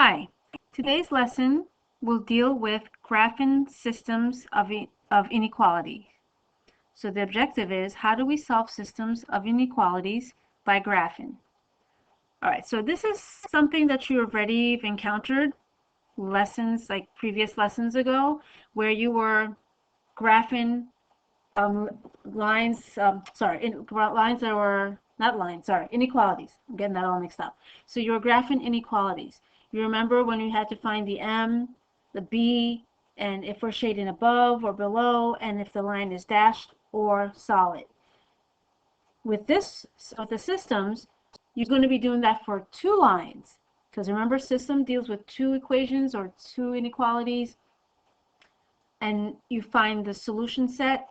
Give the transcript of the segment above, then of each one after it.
Hi, today's lesson will deal with graphing systems of inequality. So the objective is, how do we solve systems of inequalities by graphing? All right, so this is something that you already encountered lessons, like previous lessons ago, where you were graphing lines that were not lines, sorry, inequalities. I'm getting that all mixed up. So you were graphing inequalities. You remember when you had to find the M, the B, and if we're shading above or below, and if the line is dashed or solid. With the systems, you're going to be doing that for two lines, because remember, system deals with two equations or two inequalities, and you find the solution set,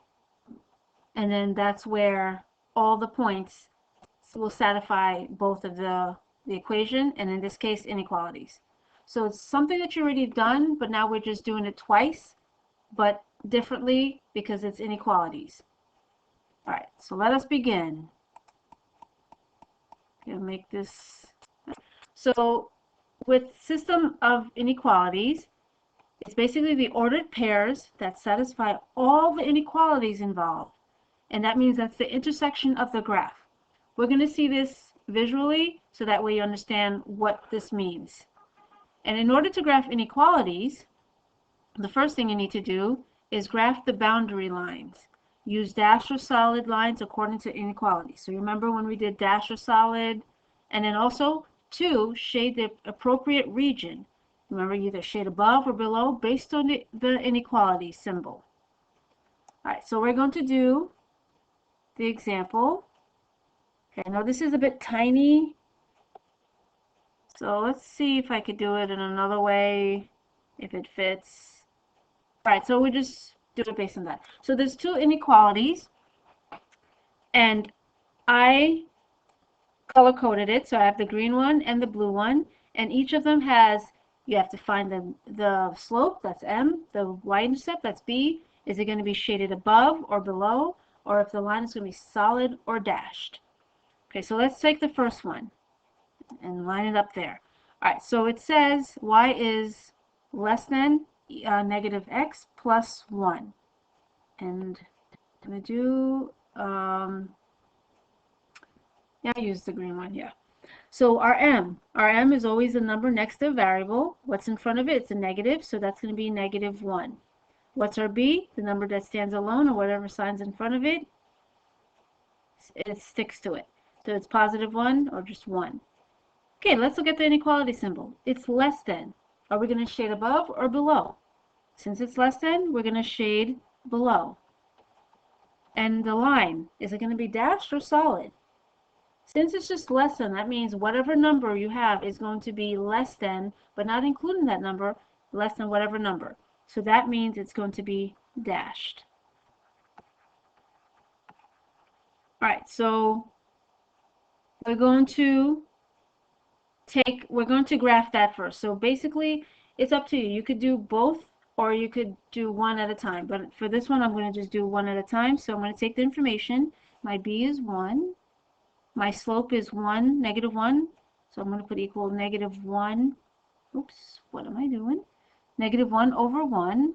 and then that's where all the points will satisfy both of the equation, and in this case, inequalities. So it's something that you already done, but now we're just doing it twice, but differently because it's inequalities. All right, so let us begin. Gonna make this. So with system of inequalities, it's basically the ordered pairs that satisfy all the inequalities involved. And that means that's the intersection of the graph. We're going to see this visually so that way you understand what this means. And in order to graph inequalities, the first thing you need to do is graph the boundary lines. Use dash or solid lines according to inequality. So remember when we did dash or solid, and then also to shade the appropriate region. Remember, either shade above or below based on the inequality symbol. All right, so we're going to do the example. Okay, now this is a bit tiny, so let's see if I could do it in another way, if it fits. All right, so we just do it based on that. So there's two inequalities, and I color-coded it, so I have the green one and the blue one, and each of them has, you have to find the slope, that's M, the y-intercept, that's B. Is it going to be shaded above or below, or if the line is going to be solid or dashed? Okay, so let's take the first one and line it up there. All right, so it says y is less than negative x plus 1. And I'm going to do, yeah, I'll use the green one, yeah. So our M is always a number next to a variable. What's in front of it? It's a negative, so that's going to be negative 1. What's our B? The number that stands alone, or whatever sign's in front of it, it sticks to it. So it's positive 1 or just 1. Okay, let's look at the inequality symbol. It's less than. Are we going to shade above or below? Since it's less than, we're going to shade below. And the line, is it going to be dashed or solid? Since it's just less than, that means whatever number you have is going to be less than, but not including that number, less than whatever number. So that means it's going to be dashed. All right, so we're going to graph that first. So basically, it's up to you. You could do both, or you could do one at a time. But for this one, I'm going to just do one at a time. So I'm going to take the information. My B is 1. My slope is 1, negative 1. So I'm going to put equal negative 1. Oops, what am I doing? Negative 1 over 1.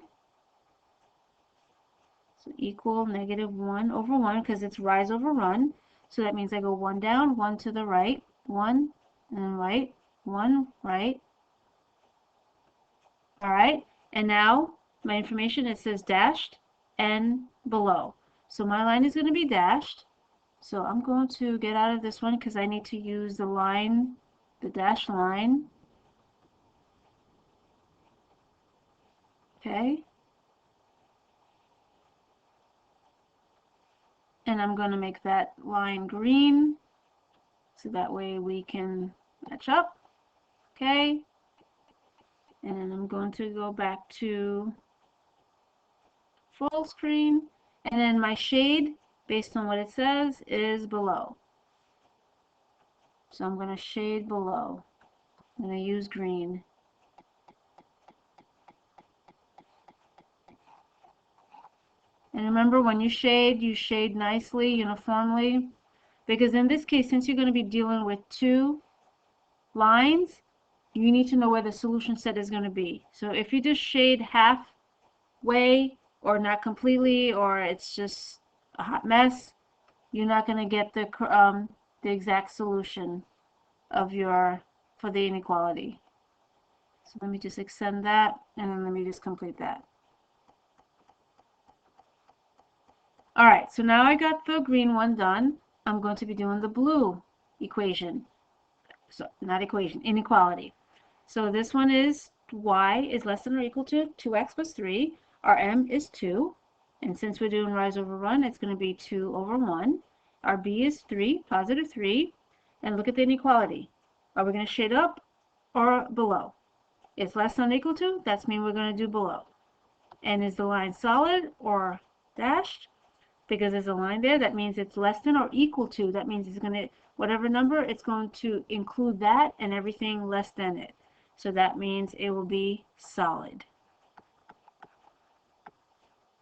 So equal negative 1 over 1, because it's rise over run. So that means I go 1 down, 1 to the right, 1, and right, 1, right. All right, and now my information, it says dashed and below. So my line is going to be dashed. So I'm going to get out of this one because I need to use the line, the dashed line. Okay. And I'm going to make that line green so that way we can match up. Okay. And I'm going to go back to full screen. And then my shade, based on what it says, is below. So I'm going to shade below. I'm going to use green. And remember, when you shade nicely, uniformly. Because in this case, since you're going to be dealing with two lines, you need to know where the solution set is going to be. So if you just shade halfway or not completely, or it's just a hot mess, you're not going to get the exact solution of for the inequality. So let me just extend that, and then let me just complete that. All right, so now I got the green one done. I'm going to be doing the blue equation. So not equation, inequality. So this one is y is less than or equal to 2x plus 3. Our m is 2. And since we're doing rise over run, it's going to be 2 over 1. Our b is 3, positive 3. And look at the inequality. Are we going to shade up or below? It's less than or equal to, that means we're going to do below. And is the line solid or dashed? Because there's a line there, that means it's less than or equal to. That means it's going to, whatever number, it's going to include that and everything less than it. So that means it will be solid.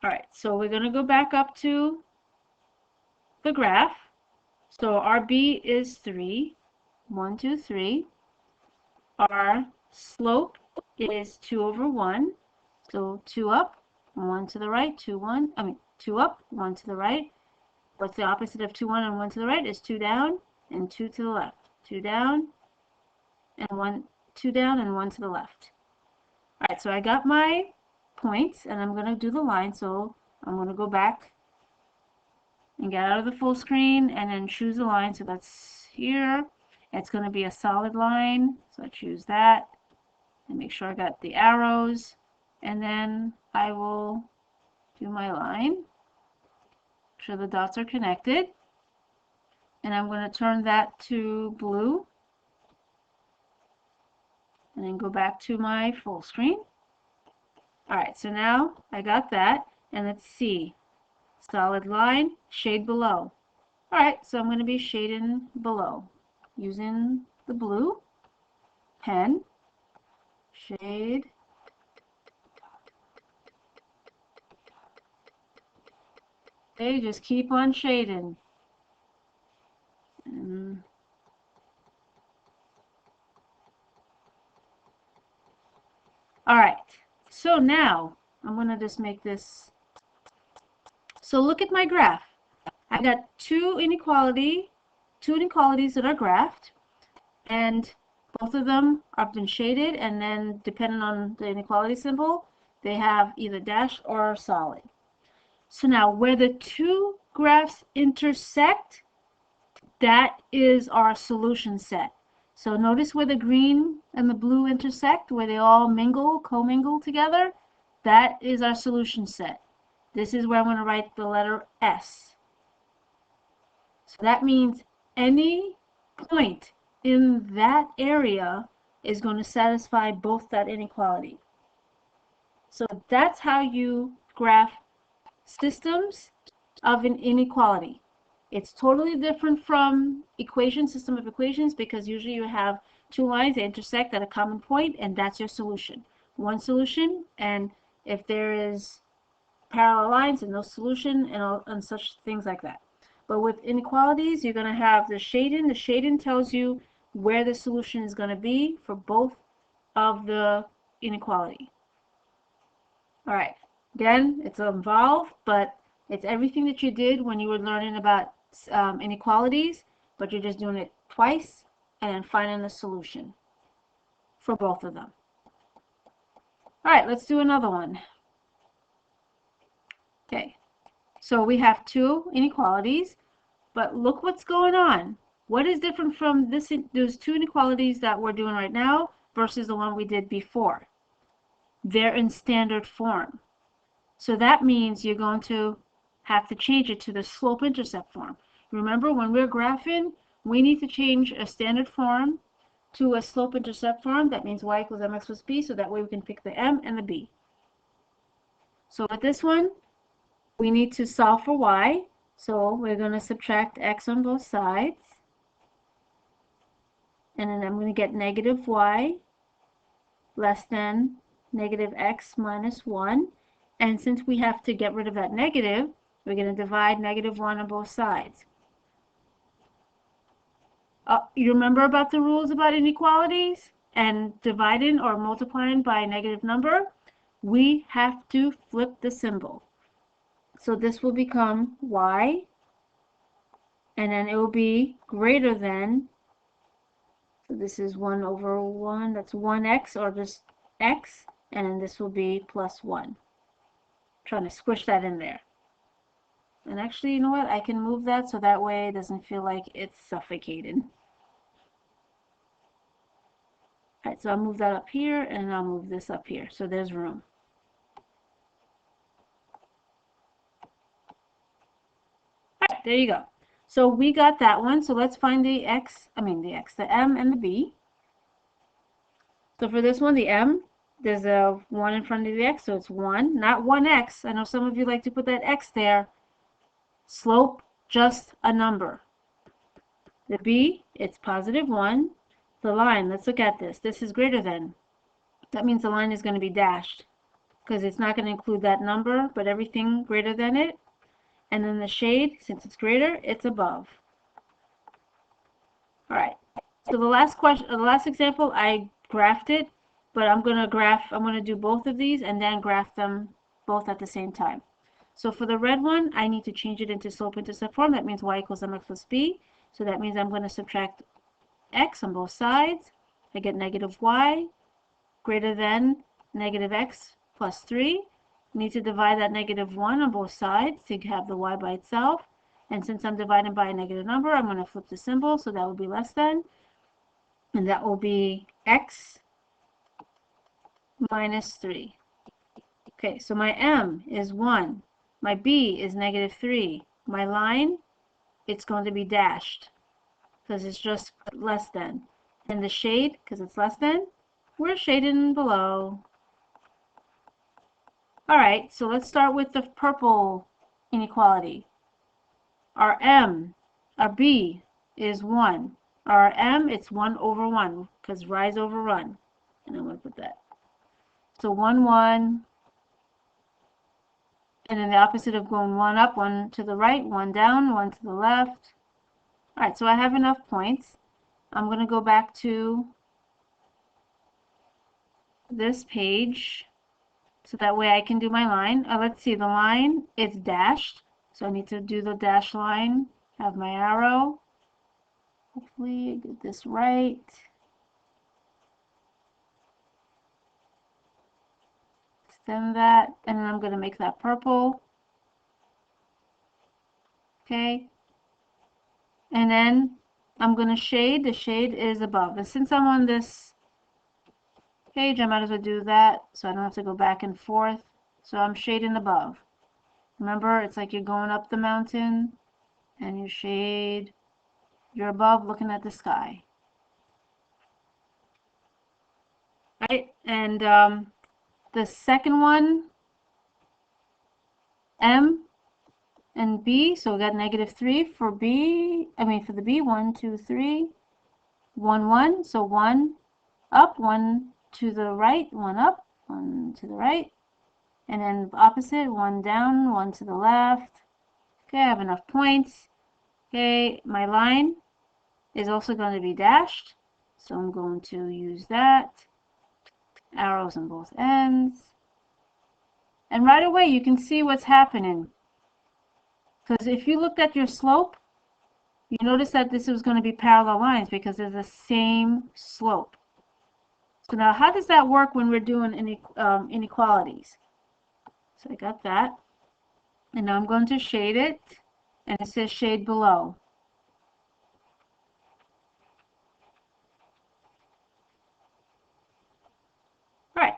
All right, so we're going to go back up to the graph. So our b is 3, 1, 2, 3. Our slope is 2 over 1. So 2 up, 1 to the right, 2, 1. I mean, 2 up, 1 to the right. What's the opposite of 2, 1 and 1 to the right is 2 down and 2 to the left. 2 down and 1, 2 down and 1 to the left. All right, so I got my points, and I'm going to do the line. So I'm going to go back and get out of the full screen and then choose the line. So that's here. It's going to be a solid line. So I choose that and make sure I got the arrows. And then I will do my line. Make sure the dots are connected. And I'm going to turn that to blue. And then go back to my full screen. All right, so now I got that. And let's see. Solid line, shade below. All right, so I'm going to be shading below using the blue pen. Shade. Okay, just keep on shading. All right, so now I'm going to just make this. So look at my graph. I got two inequalities that are graphed, and both of them have been shaded, and then depending on the inequality symbol, they have either dashed or solid. So now where the two graphs intersect, that is our solution set. So notice where the green and the blue intersect, where they all commingle together, that is our solution set. This is where I'm going to write the letter S. So that means any point in that area is going to satisfy both that inequality. So that's how you graph systems of an inequality. It's totally different from system of equations, because usually you have two lines that intersect at a common point, and that's your solution. One solution, and if there is parallel lines and no solution and such things like that. But with inequalities, you're going to have the shading. The shading tells you where the solution is going to be for both of the inequality. All right. Again, it's involved, but it's everything that you did when you were learning about inequalities, but you're just doing it twice and then finding the solution for both of them. All right, let's do another one. Okay, so we have two inequalities, but look what's going on. What is different from those two inequalities that we're doing right now versus the one we did before? They're in standard form. So that means you're going to have to change it to the slope-intercept form. Remember, when we're graphing, we need to change a standard form to a slope-intercept form. That means y equals mx plus b, so that way we can pick the m and the b. So with this one, we need to solve for y. So we're going to subtract x on both sides. And then I'm going to get negative y less than negative x minus 1. And since we have to get rid of that negative, we're going to divide negative 1 on both sides. You remember about the rules about inequalities? and dividing or multiplying by a negative number, we have to flip the symbol. So this will become y, and then it will be greater than, so this is 1 over 1, that's 1x, or just x, and then this will be plus 1. Trying to squish that in there. And actually, you know what? I can move that so that way it doesn't feel like it's suffocated. Alright, so I'll move that up here, and I'll move this up here, so there's room. Alright, there you go. So we got that one, so let's find the m and the b. So for this one, the m, there's a 1 in front of the x, so it's 1, not 1x. I know some of you like to put that x there. Slope, just a number. The b, it's positive 1. The line, let's look at this. This is greater than. That means the line is going to be dashed because it's not going to include that number, but everything greater than it. And then the shade, since it's greater, it's above. All right. So the last question, the last example, I graphed it, but I'm going to do both of these and then graph them both at the same time. So for the red one, I need to change it into slope-intercept form. That means y equals mx plus b. So that means I'm going to subtract x on both sides. I get negative y greater than negative x plus 3. I need to divide that negative 1 on both sides to have the y by itself. And since I'm dividing by a negative number, I'm going to flip the symbol, so that will be less than. And that will be x minus 3. Okay, so my m is 1. My b is negative 3. My line, it's going to be dashed because it's just less than. And the shade, because it's less than, we're shading below. All right, so let's start with the purple inequality. Our b is 1. Our m, it's 1 over 1 because rise over run. And I'm going to put that. So 1, 1. And then the opposite of going 1 up, 1 to the right, 1 down, 1 to the left. All right, so I have enough points. I'm going to go back to this page so that way I can do my line. Let's see, the line, it's dashed. So I need to do the dash line, have my arrow. Hopefully I get this right. Extend that, and then I'm going to make that purple. Okay. And then I'm going to shade. The shade is above. And since I'm on this page, I might as well do that so I don't have to go back and forth. So I'm shading above. Remember, it's like you're going up the mountain and you shade. You're above looking at the sky. Right? And the second one, m and b, so we got negative 3 for for the b, 1, 2, 3, 1, 1, so 1 up, 1 to the right, 1 up, 1 to the right, and then opposite, 1 down, 1 to the left. Okay, I have enough points. Okay, my line is also going to be dashed, so I'm going to use that. Arrows on both ends. And right away you can see what's happening. Because if you looked at your slope, you notice that this is going to be parallel lines because they're the same slope. So now how does that work when we're doing inequalities? So I got that. And now I'm going to shade it. And it says shade below. Right.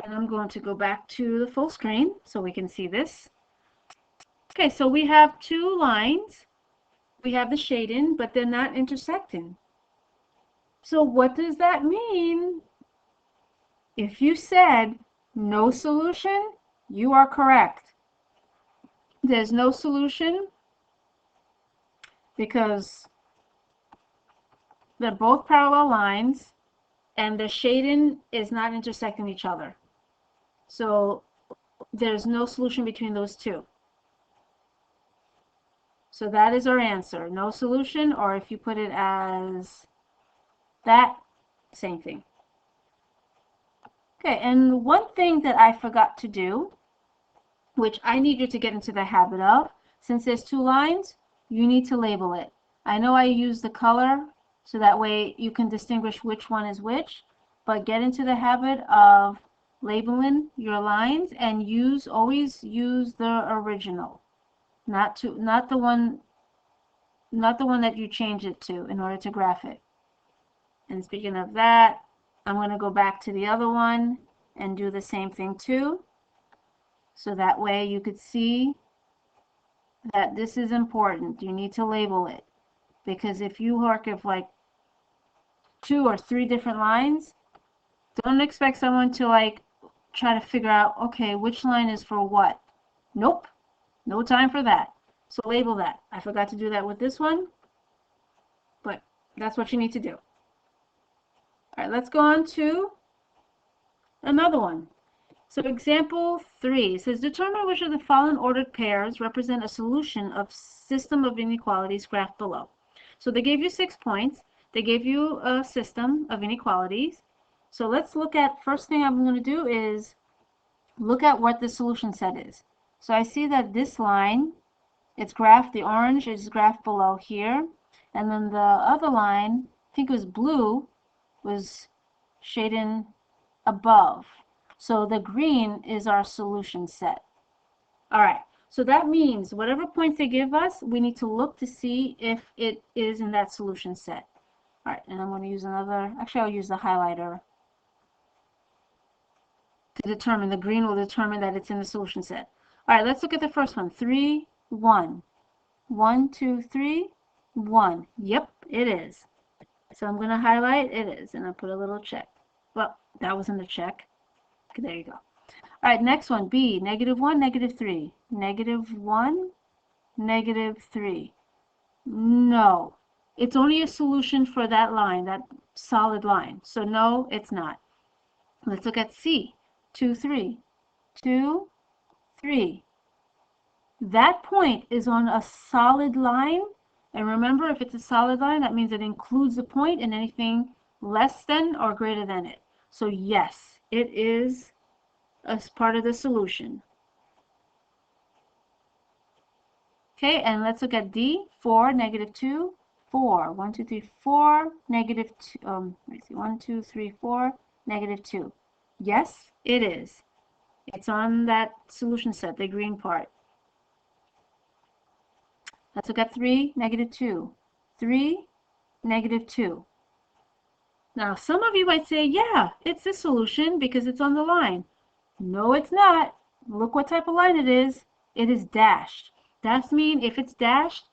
And I'm going to go back to the full screen so we can see this. Okay, so we have two lines. We have the shading, but they're not intersecting. So what does that mean? If you said no solution, you are correct. There's no solution because they're both parallel lines and the shading is not intersecting each other. So there's no solution between those two. So that is our answer. No solution, or if you put it as that, Same thing. Okay, and one thing that I forgot to do, which I need you to get into the habit of, since there's two lines, you need to label it. I know I use the color so that way you can distinguish which one is which, but get into the habit of labeling your lines and always use the original, not the one that you change it to in order to graph it. And speaking of that, I'm going to go back to the other one and do the same thing too. So that way you could see that this is important. You need to label it. Because if you work with like 2 or 3 different lines, don't expect someone to like try to figure out, okay, which line is for what. Nope, no time for that. So label that. I forgot to do that with this one, but that's what you need to do. All right, let's go on to another one. So example 3 says, determine which of the following ordered pairs represent a solution of system of inequalities graphed below. So they gave you 6 points. They gave you a system of inequalities. So let's look at, first thing I'm going to do is look at what the solution set is. So I see that this line, it's graphed, the orange is graphed below here. And then the other line, I think it was blue, was shading above. So the green is our solution set. All right, so that means whatever points they give us, we need to look to see if it is in that solution set. All right, and I'm going to use another, actually I'll use the highlighter to determine, the green will determine that it's in the solution set. All right, let's look at the first one, 3, 1. 1, 2, 3, 1. Yep, it is. So I'm going to highlight, it is, and I'll put a little check. Well, that wasn't a check. Okay, there you go. All right, next one, B, -1, -3. -1, -3. No, it's only a solution for that line, that solid line. So no, it's not. Let's look at C, 2, 3. 2, 3. That point is on a solid line. And remember, if it's a solid line, that means it includes the point and anything less than or greater than it. So yes, it is as part of the solution. Okay, and let's look at D, 4, -2, 4. 1, 2, 3, 4, -2. Let me see, 1, 2, 3, 4, -2. Yes, it is. It's on that solution set, the green part. Let's look at 3, -2. 3, -2. Now, some of you might say, yeah, it's the solution because it's on the line. No, it's not. Look what type of line it is. It is dashed. That means if it's dashed,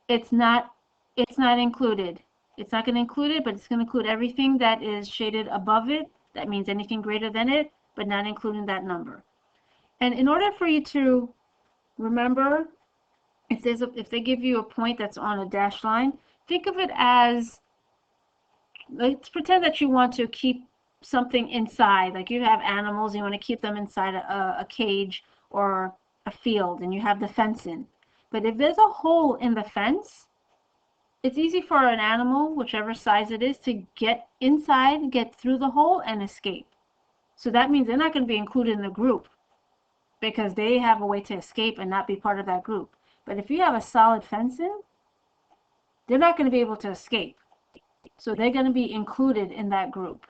it's not included. It's not going to include it, but it's going to include everything that is shaded above it. That means anything greater than it, but not including that number. And in order for you to remember, if they give you a point that's on a dashed line, think of it as, let's pretend that you want to keep something inside, like you have animals, you want to keep them inside a cage or a field, and you have the fence in. But if there's a hole in the fence, it's easy for an animal, whichever size it is, to get inside, get through the hole, and escape. So that means they're not going to be included in the group because they have a way to escape and not be part of that group. But if you have a solid fence in, they're not going to be able to escape. So they're going to be included in that group.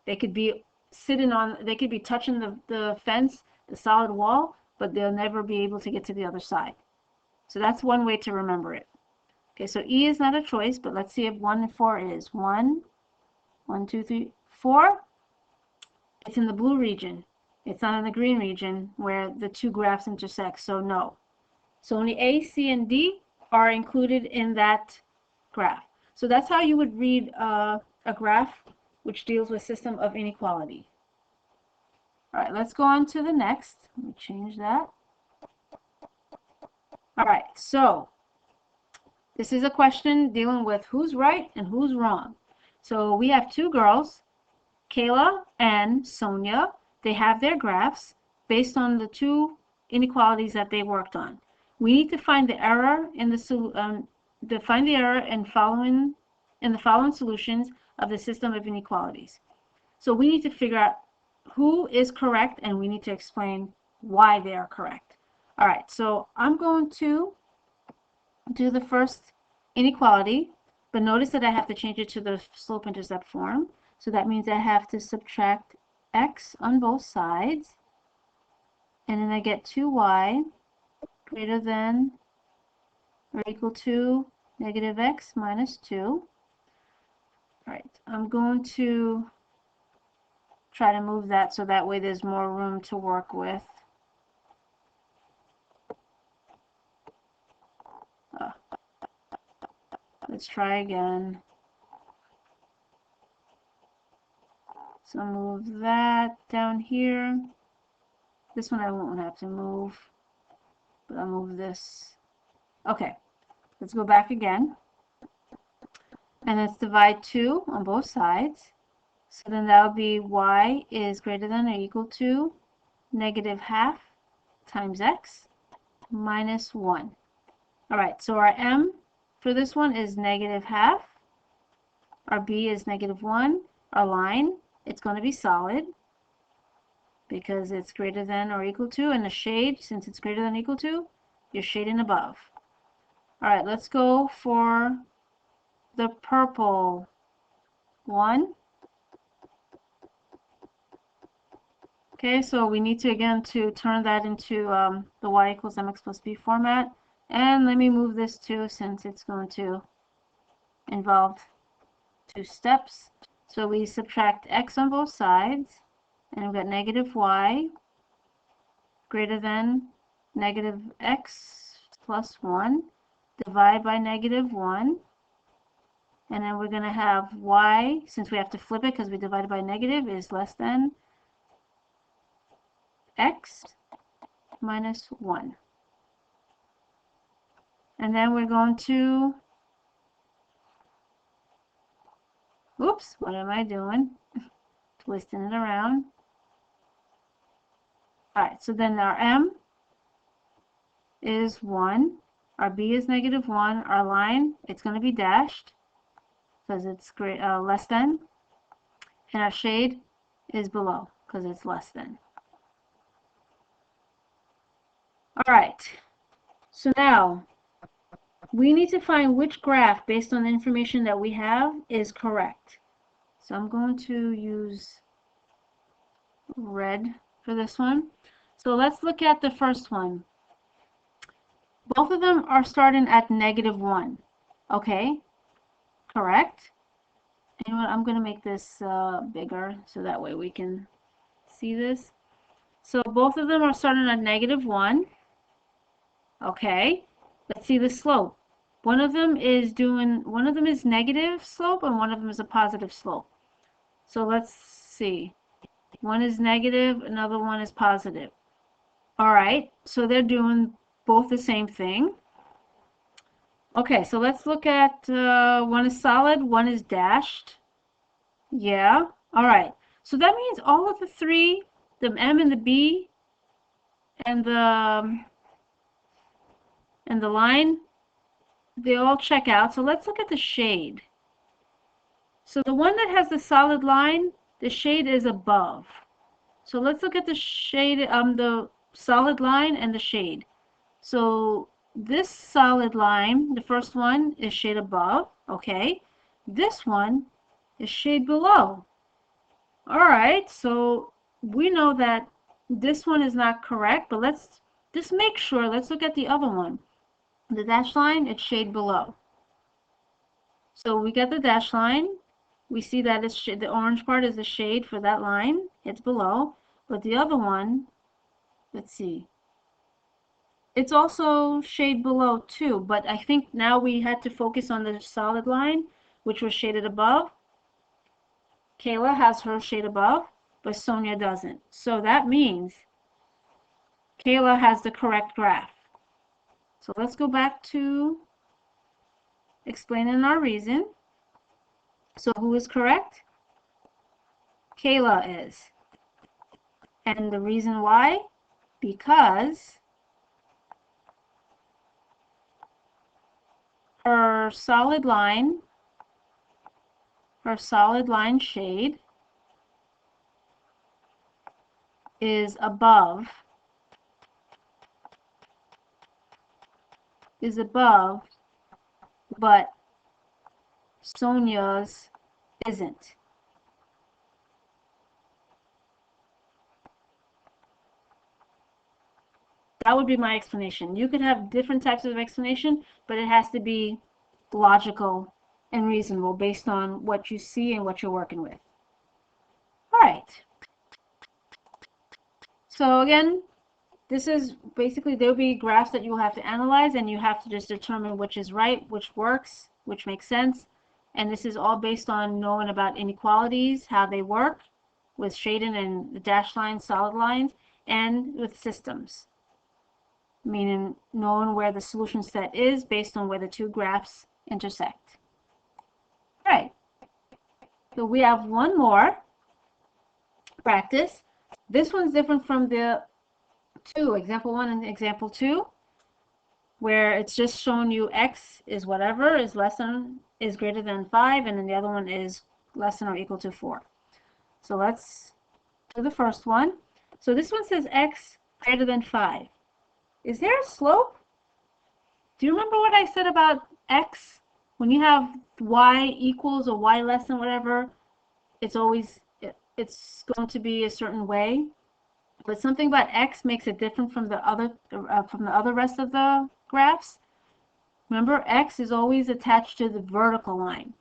They could be they could be touching the fence, the solid wall, but they'll never be able to get to the other side. So that's one way to remember it. Okay, so E is not a choice, but let's see if 1 and 4 is. 1, 1, 2, 3, 4. It's in the blue region. It's not in the green region where the two graphs intersect, so no. So only A, C, and D are included in that graph. So that's how you would read a graph which deals with system of inequality. All right, let's go on to the next. Let me change that. All right, so this is a question dealing with who's right and who's wrong. So we have two girls, Kayla and Sonia. They have their graphs based on the two inequalities that they worked on. We need to find the error in the following solutions of the system of inequalities. So we need to figure out who is correct, and we need to explain why they are correct. All right, so I'm going to do the first inequality, but notice that I have to change it to the slope-intercept form. So that means I have to subtract x on both sides, and then I get 2y greater than or equal to negative x minus 2. All right, I'm going to try to move that so that way there's more room to work with. Let's try again. So move that down here. This one I won't have to move, but I'll move this. Okay, let's go back again. And let's divide 2 on both sides. So then that will be y is greater than or equal to negative half times x minus 1. All right, so our m for this one is negative half. Our b is negative 1. Our line, it's going to be solid because it's greater than or equal to, and the shade, since it's greater than or equal to, you're shading above. All right, let's go for the purple one. Okay, so we need to again to turn that into the y equals mx plus b format. And let me move this too, since it's going to involve 2 steps. So we subtract x on both sides, and we've got negative y greater than negative x plus 1, divide by negative 1. And then we're going to have y, since we have to flip it because we divided by negative, is less than x minus 1. And then we're going to, oops, what am I doing? Twisting it around. All right, so then our m is 1, our b is negative 1, our line, it's going to be dashed because it's less than, and our shade is below because it's less than. All right, so now we need to find which graph, based on the information that we have, is correct. So I'm going to use red for this one. So let's look at the first one. Both of them are starting at negative 1. Okay, correct. You know what, I'm going to make this bigger so that way we can see this. So both of them are starting at negative 1. Okay, let's see the slope. One of them is negative slope and one of them is a positive slope. So let's see. One is negative, another one is positive. All right, so they're doing both the same thing. Okay, so let's look at one is solid, one is dashed. Yeah, all right. So that means all of the three, the M and the B and the line, they all check out. So let's look at the shade. So the one that has the solid line, the shade is above. So let's look at the shade, the solid line and the shade. So this solid line, the first one, is shade above. Okay. This one is shade below. All right. So we know that this one is not correct, but let's just make sure. Let's look at the other one. The dashed line, it's shade below. So we get the dashed line. We see that it's the orange part is the shade for that line. It's below. But the other one, let's see. It's also shade below too, but I think now we had to focus on the solid line, which was shaded above. Kayla has her shade above, but Sonia doesn't. So that means Kayla has the correct graph. So let's go back to explaining our reason. So who is correct? Kayla is. And the reason why? Because her solid line her solid line shade is above but Sonia's isn't. That would be my explanation. You could have different types of explanation, but it has to be logical and reasonable based on what you see and what you're working with. All right. So again, this is basically, there'll be graphs that you will have to analyze, and you have to just determine which is right, which works, which makes sense. And this is all based on knowing about inequalities, how they work with shading and the dashed lines, solid lines, and with systems, meaning knowing where the solution set is based on where the two graphs intersect. All right, so we have one more practice. This one's different from the two, example 1 and example 2, where it's just showing you x is whatever is greater than 5, and then the other one is less than or equal to 4. So let's do the first one. So this one says x greater than 5. Is there a slope? Do you remember what I said about x? When you have y equals or y less than whatever, it's going to be a certain way. But something about x makes it different from the other rest of the graphs. Remember, x is always attached to the vertical line.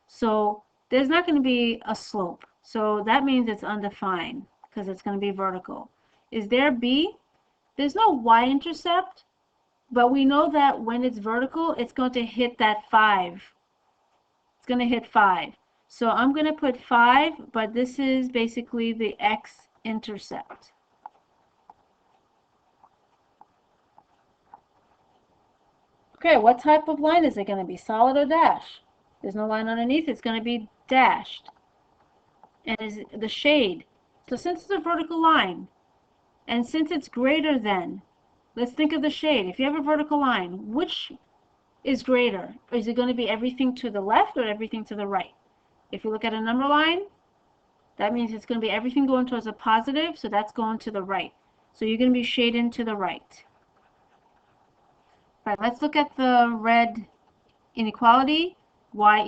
So there's not going to be a slope. So that means it's undefined because it's going to be vertical. Is there b? There's no y-intercept, but we know that when it's vertical, it's going to hit that 5. It's going to hit 5. So I'm going to put 5, but this is basically the x-intercept. Okay, what type of line is it going to be? Solid or dash? There's no line underneath. It's going to be dashed. And is the shade. So since it's a vertical line, and since it's greater than, let's think of the shade. If you have a vertical line, which is greater? Is it going to be everything to the left or everything to the right? If you look at a number line, that means it's going to be everything going towards a positive, so that's going to the right. So you're going to be shading to the right. All right, let's look at the red inequality. Y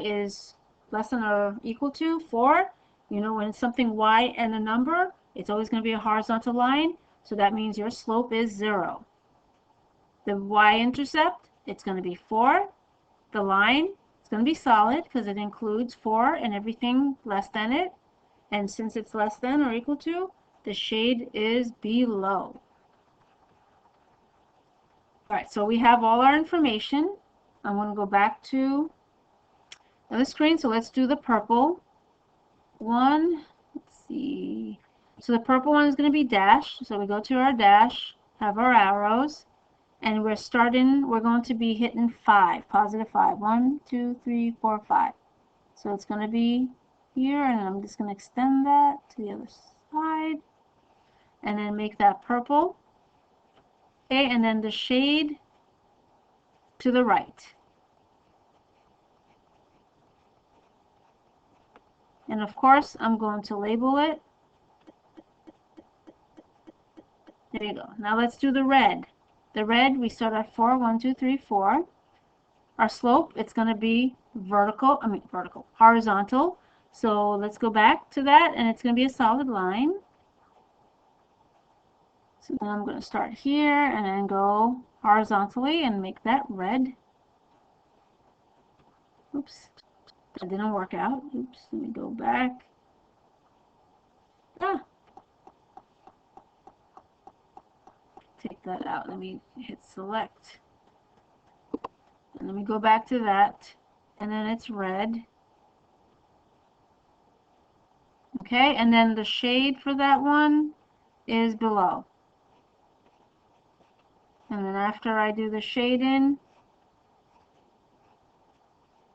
is less than or equal to 4. You know, when it's something y and a number, it's always going to be a horizontal line. So that means your slope is 0. The y-intercept, it's going to be 4. The line, it's going to be solid because it includes 4 and everything less than it. And since it's less than or equal to, the shade is below. All right, so we have all our information. I'm going to go back to the screen. So let's do the purple one. Let's see. So the purple one is going to be dashed. So we go to our dash, have our arrows, and we're going to be hitting 5, positive 5. 1, 2, 3, 4, 5. So it's going to be here, and I'm just going to extend that to the other side, and then make that purple. Okay, and then the shade to the right. And of course, I'm going to label it. There you go. Now let's do the red. The red, we start at 4, 1, 2, 3, 4. Our slope, it's going to be horizontal. So let's go back to that, and it's going to be a solid line. So then I'm going to start here and then go horizontally and make that red. Oops, that didn't work out. Oops, let me go back. Take that out. Let me hit select. And let me go back to that. And then it's red. Okay, and then the shade for that one is below. And then after I do the shading,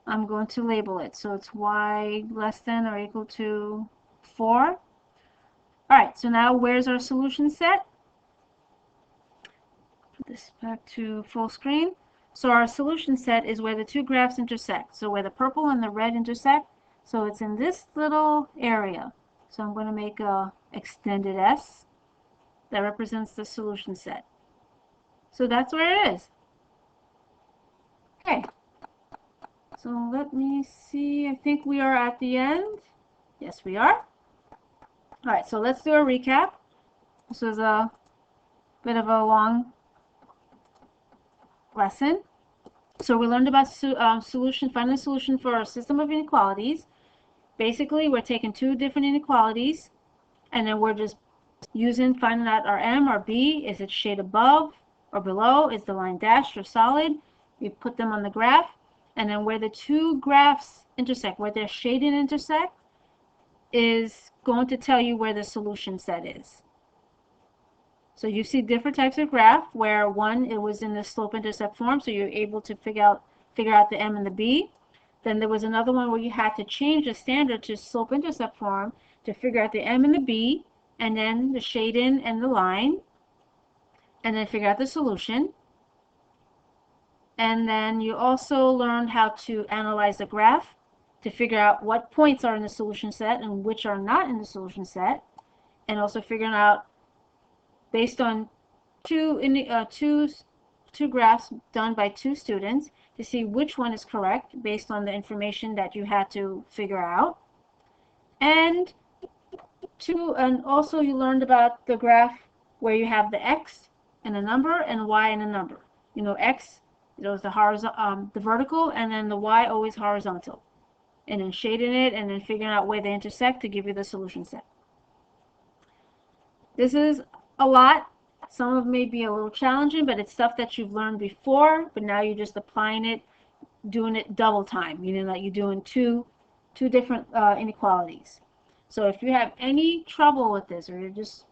I'm going to label it. So it's y less than or equal to 4. All right, so now where's our solution set? Put this back to full screen. So our solution set is where the two graphs intersect. So where the purple and the red intersect. So it's in this little area. So I'm going to make a extended S that represents the solution set. So that's where it is. Okay. So let me see. I think we are at the end. Yes, we are. All right, so let's do a recap. This was a bit of a long lesson. So we learned about finding a solution for a system of inequalities. Basically, we're taking two different inequalities, and then we're just finding out our M or B. Is it shade above or below? Is the line dashed or solid? We put them on the graph, and then where the two graphs intersect, where their shading intersect, is going to tell you where the solution set is. So you see different types of graph where one, it was in the slope-intercept form, so you're able to figure out the M and the B. Then there was another one where you had to change the standard to slope-intercept form to figure out the M and the B, and then the shading and the line, and then figure out the solution. And then you also learned how to analyze the graph to figure out what points are in the solution set and which are not in the solution set, and also figuring out based on two graphs done by two students to see which one is correct based on the information that you had to figure out. And also you learned about the graph where you have the X and a number and Y and a number. You know, X, it was the vertical, and then the Y always horizontal. And then shading it and then figuring out where they intersect to give you the solution set. This is a lot. Some of it may be a little challenging, but it's stuff that you've learned before, but now you're just applying it, doing it double time, meaning that you're doing two different inequalities. So if you have any trouble with this, or you're just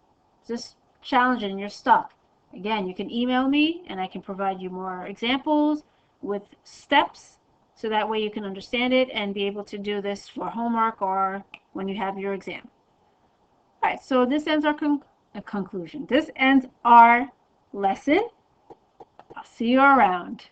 challenging, you're stuck, again, you can email me and I can provide you more examples with steps, so that way you can understand it and be able to do this for homework or when you have your exam. All right, so this ends our conclusion. This ends our lesson. I'll see you around.